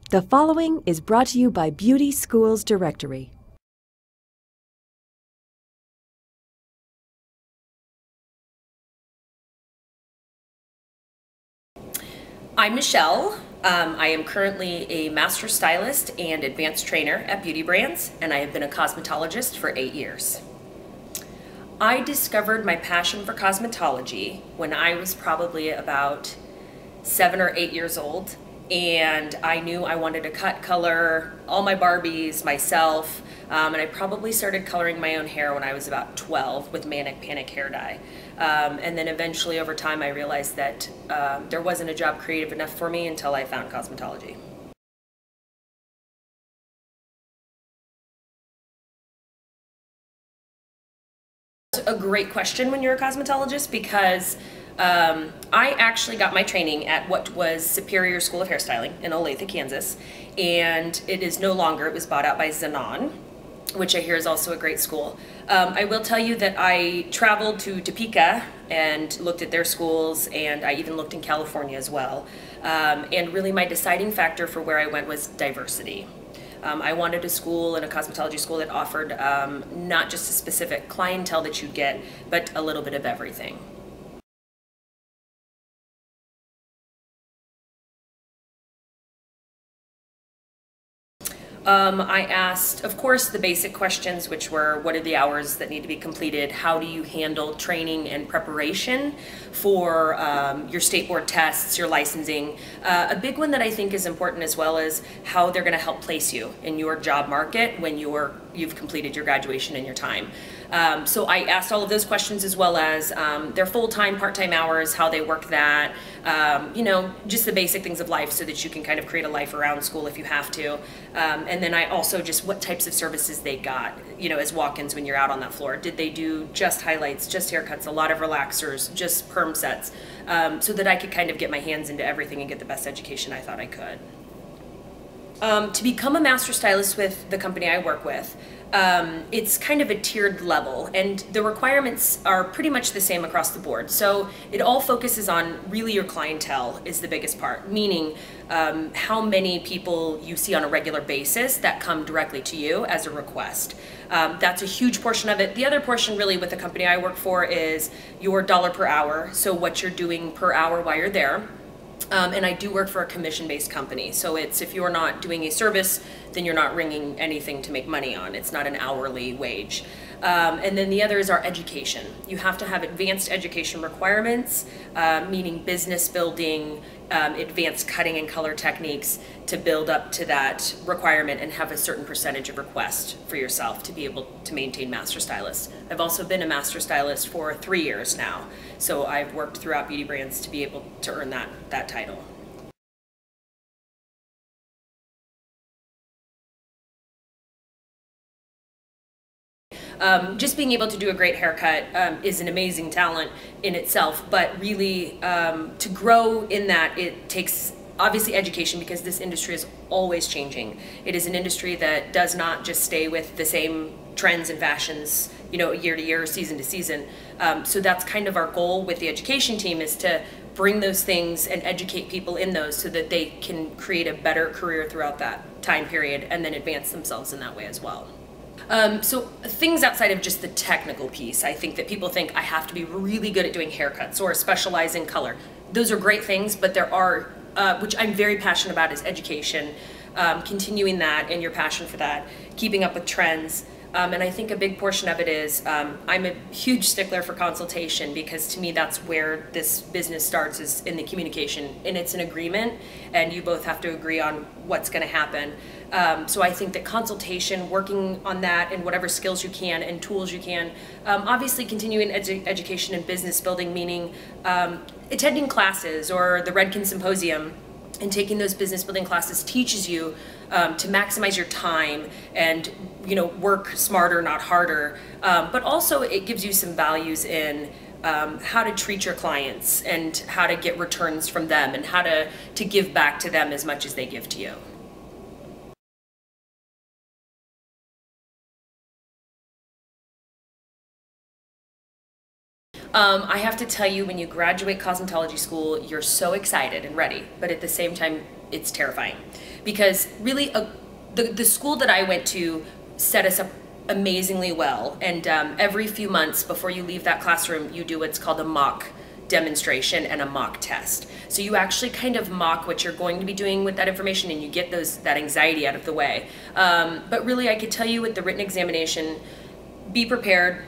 The following is brought to you by Beauty Schools Directory. I'm Michelle. I am currently a master stylist and advanced trainer at Beauty Brands, and I have been a cosmetologist for 8 years. I discovered my passion for cosmetology when I was probably about 7 or 8 years old, and I knew I wanted to cut, color all my Barbies myself, and I probably started coloring my own hair when I was about 12 with Manic Panic hair dye. And then eventually over time I realized that there wasn't a job creative enough for me until I found cosmetology. A great question when you're a cosmetologist, because I actually got my training at what was Superior School of Hairstyling in Olathe, Kansas, and it is no longer. It was bought out by Zanon, which I hear is also a great school. I will tell you that I traveled to Topeka and looked at their schools, and I even looked in California as well. And really my deciding factor for where I went was diversity. I wanted a school and a cosmetology school that offered not just a specific clientele that you'd get, but a little bit of everything. I asked, of course, the basic questions, which were, what are the hours that need to be completed? How do you handle training and preparation for your state board tests, your licensing? A big one that I think is important as well is how they're going to help place you in your job market when you've completed your graduation and your time. So I asked all of those questions, as well as their full-time, part-time hours, how they work that, you know, just the basic things of life so that you can kind of create a life around school if you have to. And then I also just what types of services they got, you know, as walk-ins when you're out on that floor. Did they do just highlights, just haircuts, a lot of relaxers, just perm sets, so that I could kind of get my hands into everything and get the best education I thought I could. To become a master stylist with the company I work with, it's kind of a tiered level, and the requirements are pretty much the same across the board. So it all focuses on really your clientele is the biggest part, meaning how many people you see on a regular basis that come directly to you as a request. That's a huge portion of it. The other portion really with the company I work for is your dollar per hour, so what you're doing per hour while you're there. And I do work for a commission-based company, so it's if you're not doing a service, then you're not ringing anything to make money on. It's not an hourly wage. And then the other is our education. You have to have advanced education requirements, meaning business building, advanced cutting and color techniques to build up to that requirement and have a certain percentage of request for yourself to be able to maintain master stylist. I've also been a master stylist for 3 years now, so I've worked throughout Beauty Brands to be able to earn that title. Just being able to do a great haircut is an amazing talent in itself, but really to grow in that, it takes obviously education, because this industry is always changing. It is an industry that does not just stay with the same trends and fashions, you know, year to year, season to season. So that's kind of our goal with the education team, is to bring those things and educate people in those so that they can create a better career throughout that time period and then advance themselves in that way as well. So things outside of just the technical piece, I think that people think I have to be really good at doing haircuts or specialize in color. Those are great things, but there are, which I'm very passionate about, is education, continuing that and your passion for that, keeping up with trends. And I think a big portion of it is, I'm a huge stickler for consultation, because to me that's where this business starts, is in the communication, and it's an agreement and you both have to agree on what's going to happen. So I think that consultation, working on that and whatever skills you can and tools you can, obviously continuing education and business building, meaning attending classes or the Redkin Symposium and taking those business building classes teaches you to maximize your time and, you know, work smarter, not harder. But also it gives you some values in how to treat your clients and how to get returns from them and how to give back to them as much as they give to you. I have to tell you, when you graduate cosmetology school, you're so excited and ready, but at the same time, it's terrifying. because really the school that I went to set us up amazingly well, and every few months before you leave that classroom, you do what's called a mock demonstration and a mock test. So you actually kind of mock what you're going to be doing with that information, and you get that anxiety out of the way. But really, I could tell you with the written examination, be prepared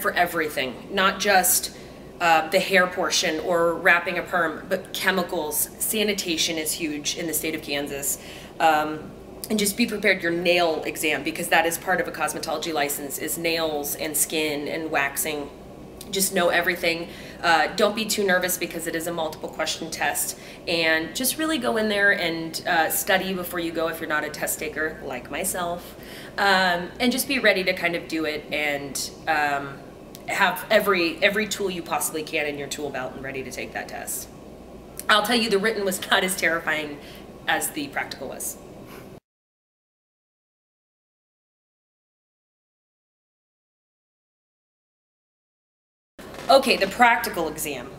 for everything, not just the hair portion or wrapping a perm, but chemicals. Sanitation is huge in the state of Kansas. And just be prepared your nail exam, because that is part of a cosmetology license, is nails and skin and waxing. Just know everything. Don't be too nervous, because it is a multiple question test, and just really go in there and study before you go if you're not a test taker like myself, and just be ready to kind of do it, and have every tool you possibly can in your tool belt and ready to take that test. I'll tell you, the written was not as terrifying as the practical was. Okay, the practical exam.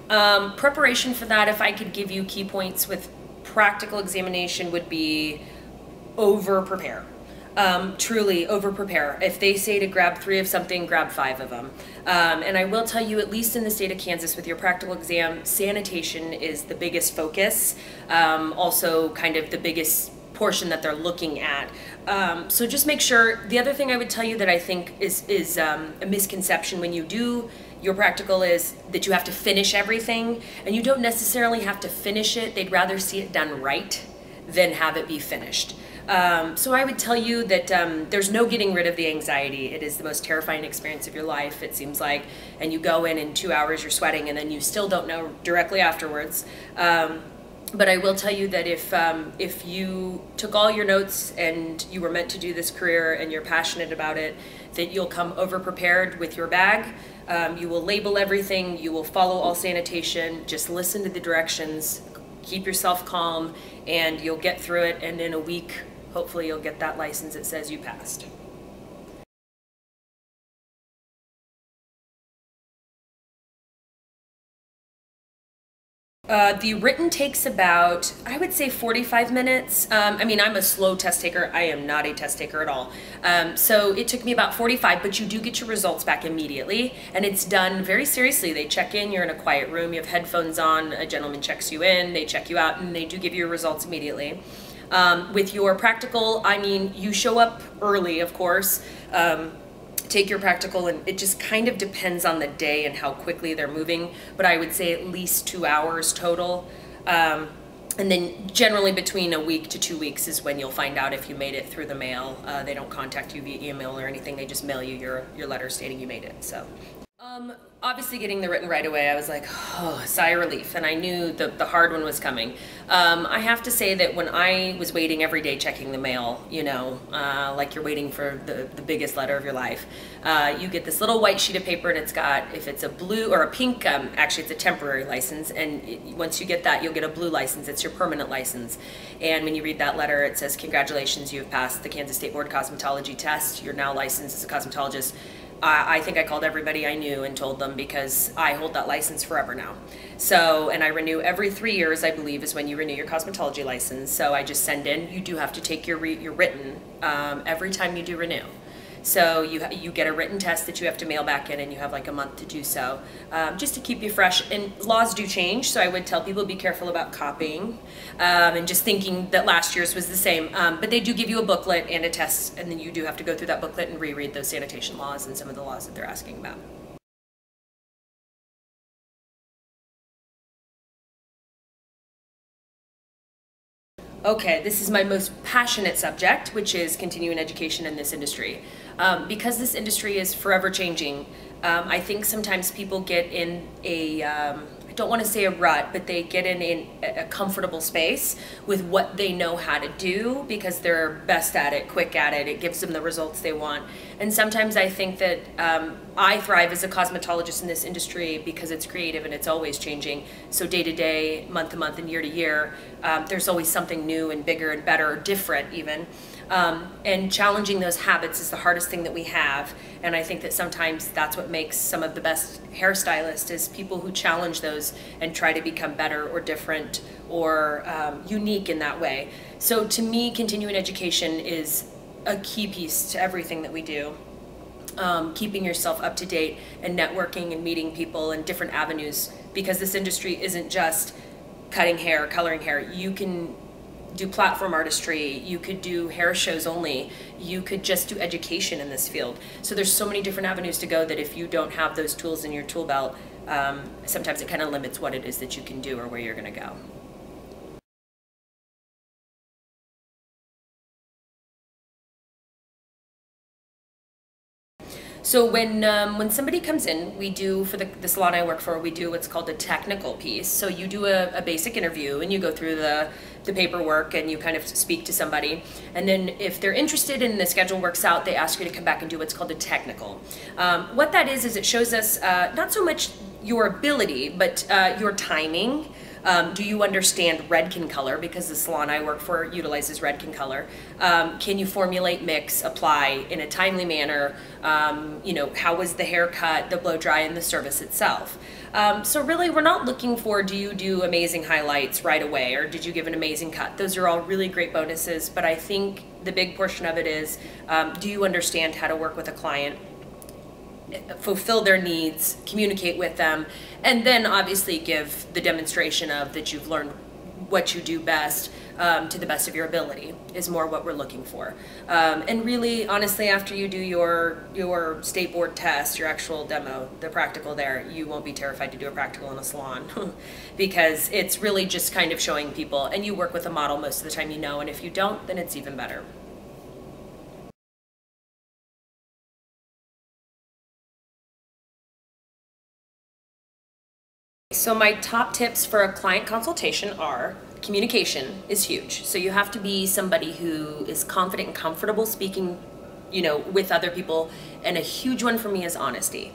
Preparation for that, if I could give you key points with practical examination, would be over-prepare. Truly over-prepare. If they say to grab 3 of something, grab 5 of them. And I will tell you, at least in the state of Kansas, with your practical exam, sanitation is the biggest focus, also kind of the biggest portion that they're looking at. So just make sure. The other thing I would tell you that I think is a misconception when you do your practical is that you have to finish everything, and you don't necessarily have to finish it. They'd rather see it done right than have it be finished. So I would tell you that there's no getting rid of the anxiety. It is the most terrifying experience of your life, it seems like, and you go in 2 hours, you're sweating, and then you still don't know directly afterwards. But I will tell you that if you took all your notes and you were meant to do this career and you're passionate about it, that you'll come over-prepared with your bag. You will label everything, you will follow all sanitation, just listen to the directions, keep yourself calm, and you'll get through it, and in a week, hopefully you'll get that license that says you passed. The written takes about, I would say, 45 minutes. I mean, I'm a slow test taker. I am not a test taker at all. So it took me about 45, but you do get your results back immediately, and it's done very seriously. They check in, you're in a quiet room, you have headphones on, a gentleman checks you in, they check you out, and they do give you your results immediately. With your practical, I mean, you show up early, of course. Take your practical, and it just kind of depends on the day and how quickly they're moving, but I would say at least 2 hours total. And then generally between a week to 2 weeks is when you'll find out if you made it through the mail. They don't contact you via email or anything, they just mail you your letter stating you made it. So obviously getting the written right away, I was like, oh, sigh of relief, and I knew the hard one was coming. I have to say that when I was waiting every day checking the mail, you know, like you're waiting for the biggest letter of your life, you get this little white sheet of paper, and it's got, if it's a blue or a pink, actually it's a temporary license, and once you get that, you'll get a blue license. It's your permanent license. And when you read that letter, it says, congratulations, you've passed the Kansas State Board Cosmetology test. You're now licensed as a cosmetologist. I think I called everybody I knew and told them, because I hold that license forever now. So, and I renew every 3 years, I believe, is when you renew your cosmetology license. So I just send in, you do have to take your written every time you do renew. So you get a written test that you have to mail back in, and you have like a month to do so, just to keep you fresh. And laws do change, so I would tell people be careful about copying and just thinking that last year's was the same. But they do give you a booklet and a test, and then you do have to go through that booklet and reread those sanitation laws and some of the laws that they're asking about. Okay, this is my most passionate subject, which is continuing education in this industry. Because this industry is forever changing, I think sometimes people get in a, I don't want to say a rut, but they get in a comfortable space with what they know how to do because they're best at it, quick at it, it gives them the results they want. And sometimes I think that I thrive as a cosmetologist in this industry because it's creative and it's always changing. So day to day, month to month, and year to year, there's always something new and bigger and better, or different even. And challenging those habits is the hardest thing that we have. And I think that sometimes that's what makes some of the best hairstylists is people who challenge those and try to become better or different or unique in that way. So to me, continuing education is a key piece to everything that we do. Keeping yourself up to date and networking and meeting people in different avenues, because this industry isn't just cutting hair, coloring hair. You can do platform artistry, you could do hair shows only, you could just do education in this field. So there's so many different avenues to go that if you don't have those tools in your tool belt, sometimes it kind of limits what it is that you can do or where you're going to go. So when somebody comes in, we do, for the salon I work for, we do what's called a technical piece. So you do a basic interview and you go through the paperwork and you kind of speak to somebody. And then if they're interested and the schedule works out, they ask you to come back and do what's called a technical. What that is it shows us not so much your ability, but your timing. Do you understand Redken color? Because the salon I work for utilizes Redken color. Can you formulate, mix, apply in a timely manner? You know, how was the haircut, the blow dry, and the service itself? So really, we're not looking for, do you do amazing highlights right away, or did you give an amazing cut? Those are all really great bonuses, but I think the big portion of it is, do you understand how to work with a client, fulfill their needs, communicate with them, and then obviously give the demonstration of that you've learned what you do best to the best of your ability is more what we're looking for. And really, honestly, after you do your state board test, your actual demo, the practical there, you won't be terrified to do a practical in a salon because it's really just kind of showing people, and you work with a model most of the time, you know, and if you don't, then it's even better. So my top tips for a client consultation are communication is huge. So you have to be somebody who is confident and comfortable speaking, you know, with other people. And a huge one for me is honesty.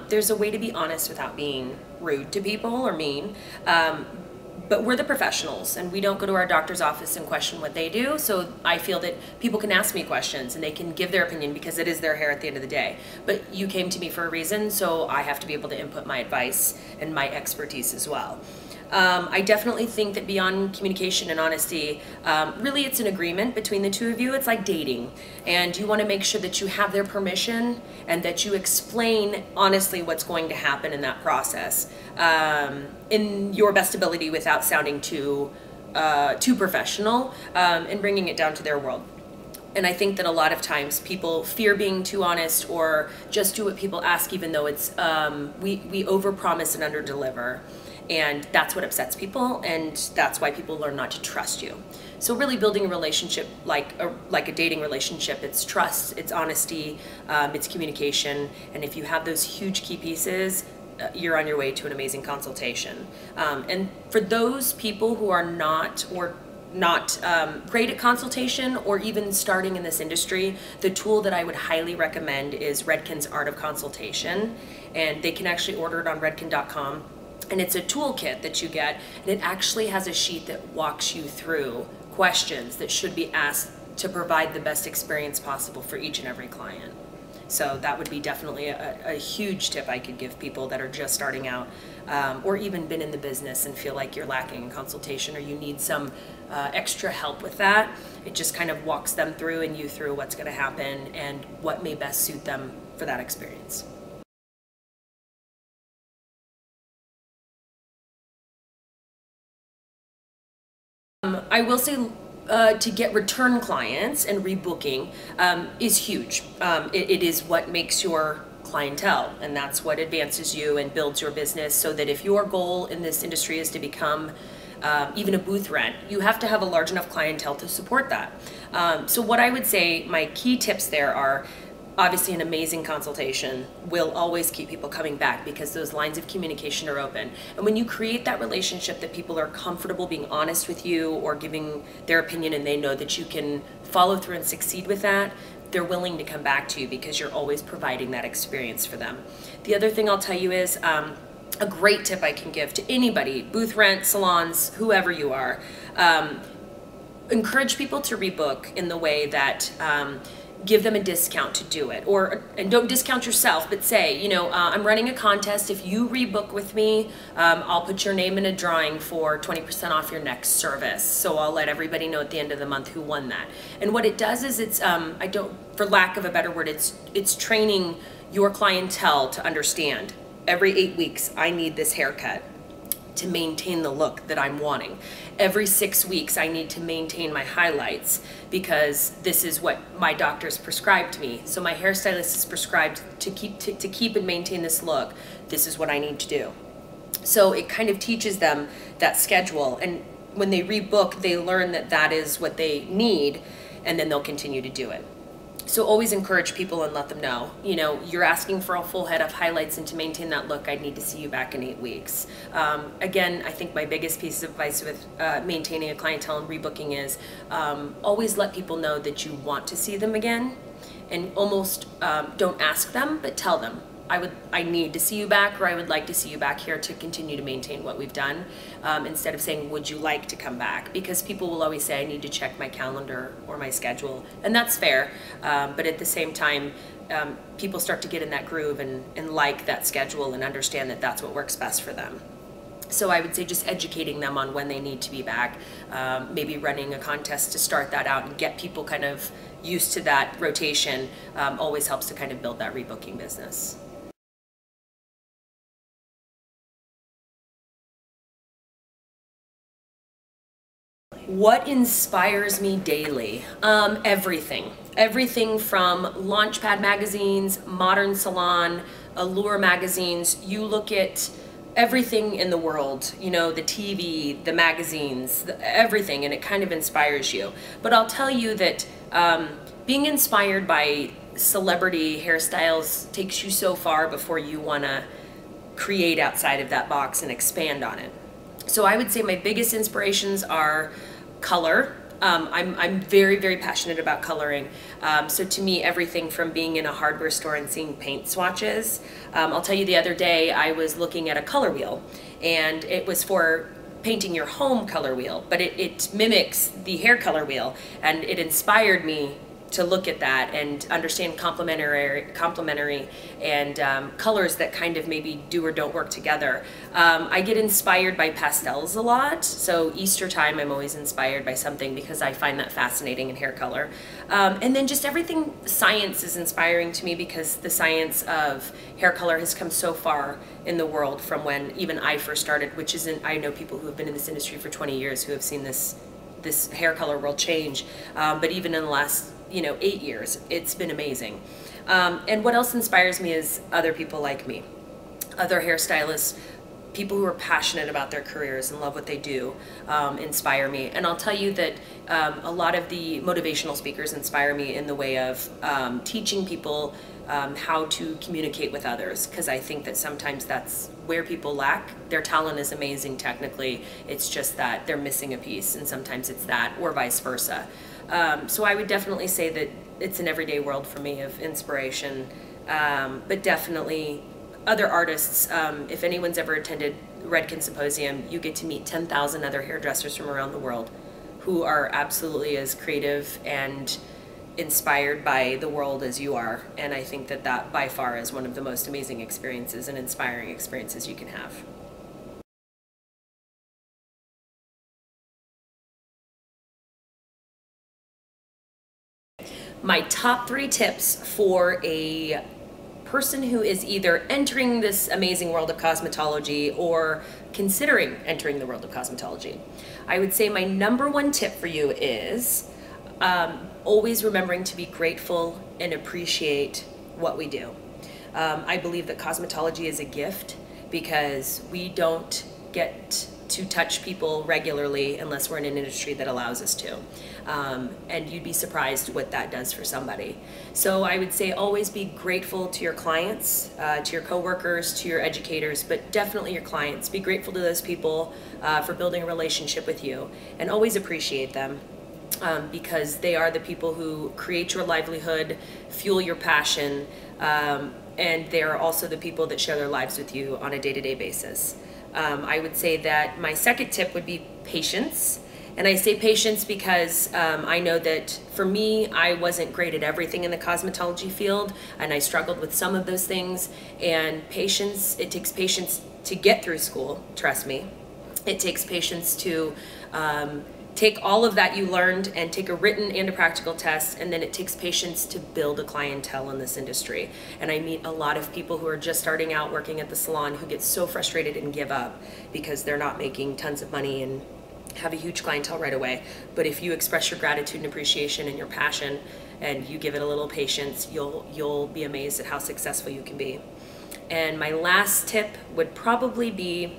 There's a way to be honest without being rude to people or mean. But we're the professionals and we don't go to our doctor's office and question what they do. So I feel that people can ask me questions and they can give their opinion because it is their hair at the end of the day. But you came to me for a reason, so I have to be able to input my advice and my expertise as well. I definitely think that beyond communication and honesty, really it's an agreement between the two of you. It's like dating, and you want to make sure that you have their permission and that you explain honestly what's going to happen in that process in your best ability without sounding too professional, and bringing it down to their world. And I think that a lot of times people fear being too honest or just do what people ask, even though it's we overpromise and underdeliver. And that's what upsets people, and that's why people learn not to trust you. So really building a relationship like a dating relationship, it's trust, it's honesty, it's communication, and if you have those huge key pieces, you're on your way to an amazing consultation. And for those people who are not great at consultation or even starting in this industry, the tool that I would highly recommend is Redken's Art of Consultation, and they can actually order it on redken.com. And it's a toolkit that you get, and it actually has a sheet that walks you through questions that should be asked to provide the best experience possible for each and every client. So that would be definitely a huge tip I could give people that are just starting out, or even been in the business and feel like you're lacking in consultation or you need some extra help with that. It just kind of walks them through and you through what's going to happen and what may best suit them for that experience. I will say to get return clients and rebooking is huge. It is what makes your clientele, and that's what advances you and builds your business, so that if your goal in this industry is to become even a booth rent, you have to have a large enough clientele to support that. So what I would say, my key tips there are, obviously an amazing consultation will always keep people coming back because those lines of communication are open. And when you create that relationship that people are comfortable being honest with you or giving their opinion and they know that you can follow through and succeed with that, they're willing to come back to you because you're always providing that experience for them. The other thing I'll tell you is a great tip I can give to anybody, booth rent, salons, whoever you are, encourage people to rebook in the way that give them a discount to do it, and don't discount yourself, but say, you know, I'm running a contest. If you rebook with me, I'll put your name in a drawing for 20% off your next service. So I'll let everybody know at the end of the month who won that. And what it does is it's, for lack of a better word, it's training your clientele to understand every 8 weeks, I need this haircut to maintain the look that I'm wanting. Every 6 weeks, I need to maintain my highlights because this is what my doctor's prescribed me. So my hairstylist is prescribed to keep and maintain this look. This is what I need to do. So it kind of teaches them that schedule, and when they rebook, they learn that that is what they need, and then they'll continue to do it. So always encourage people and let them know, you know, you're asking for a full head of highlights, and to maintain that look, I'd need to see you back in 8 weeks. Again, I think my biggest piece of advice with maintaining a clientele and rebooking is always let people know that you want to see them again, and almost don't ask them, but tell them, I need to see you back, or I would like to see you back here to continue to maintain what we've done, instead of saying, would you like to come back? Because people will always say, I need to check my calendar or my schedule, and that's fair, but at the same time, people start to get in that groove and like that schedule and understand that that's what works best for them. So I would say just educating them on when they need to be back, maybe running a contest to start that out and get people kind of used to that rotation, always helps to kind of build that rebooking business. What inspires me daily? Everything. Everything from Launchpad magazines, Modern Salon, Allure magazines. You look at everything in the world, you know, the TV, the magazines, everything, and it kind of inspires you. But I'll tell you that being inspired by celebrity hairstyles takes you so far before you want to create outside of that box and expand on it. So I would say my biggest inspirations are color. I'm very, very passionate about coloring. So to me, everything from being in a hardware store and seeing paint swatches. I'll tell you, the other day I was looking at a color wheel, and it was for painting your home color wheel, but it mimics the hair color wheel, and it inspired me to look at that and understand complementary and colors that kind of maybe do or don't work together. I get inspired by pastels a lot, so Easter time I'm always inspired by something because I find that fascinating in hair color. And then just everything science is inspiring to me because the science of hair color has come so far in the world from when even I first started, which isn't, I know people who have been in this industry for 20 years who have seen this hair color world change, but even in the last 8 years, it's been amazing. And what else inspires me is other people like me, other hairstylists, people who are passionate about their careers and love what they do, inspire me. And I'll tell you that a lot of the motivational speakers inspire me in the way of teaching people how to communicate with others, because I think that sometimes that's where people lack. Their talent is amazing technically, it's just that they're missing a piece, and sometimes it's that, or vice versa. So I would definitely say that it's an everyday world for me of inspiration, but definitely other artists. If anyone's ever attended Redken Symposium, you get to meet 10,000 other hairdressers from around the world who are absolutely as creative and inspired by the world as you are, and I think that that by far is one of the most amazing experiences and inspiring experiences you can have. My top 3 tips for a person who is either entering this amazing world of cosmetology or considering entering the world of cosmetology. I would say my #1 tip for you is always remembering to be grateful and appreciate what we do. I believe that cosmetology is a gift because we don't get to touch people regularly unless we're in an industry that allows us to. And you'd be surprised what that does for somebody. So I would say always be grateful to your clients, to your coworkers, to your educators, but definitely your clients. Be grateful to those people for building a relationship with you, and always appreciate them. Because they are the people who create your livelihood, fuel your passion, and they are also the people that share their lives with you on a day-to-day basis. I would say that my second tip would be patience, And I say patience because I know that for me, I wasn't great at everything in the cosmetology field, and I struggled with some of those things. And patience, it takes patience to get through school, trust me. It takes patience to take all of that you learned and take a written and a practical test, and then it takes patience to build a clientele in this industry. And I meet a lot of people who are just starting out working at the salon who get so frustrated and give up because they're not making tons of money and have a huge clientele right away. But if you express your gratitude and appreciation and your passion and you give it a little patience, you'll be amazed at how successful you can be. And my last tip would probably be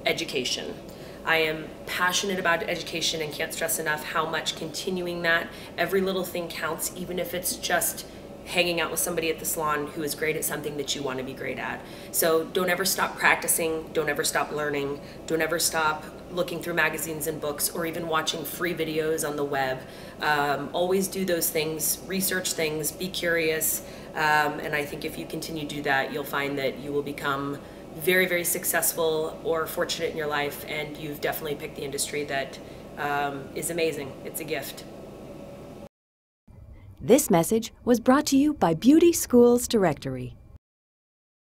education. I am passionate about education and can't stress enough how much continuing that. Every little thing counts, even if it's just hanging out with somebody at the salon who is great at something that you want to be great at. So don't ever stop practicing, don't ever stop learning, don't ever stop looking through magazines and books or even watching free videos on the web. Always do those things, research things, be curious, and I think if you continue to do that, you'll find that you will become very, very successful or fortunate in your life, and you've definitely picked the industry that is amazing. It's a gift. This message was brought to you by Beauty Schools Directory.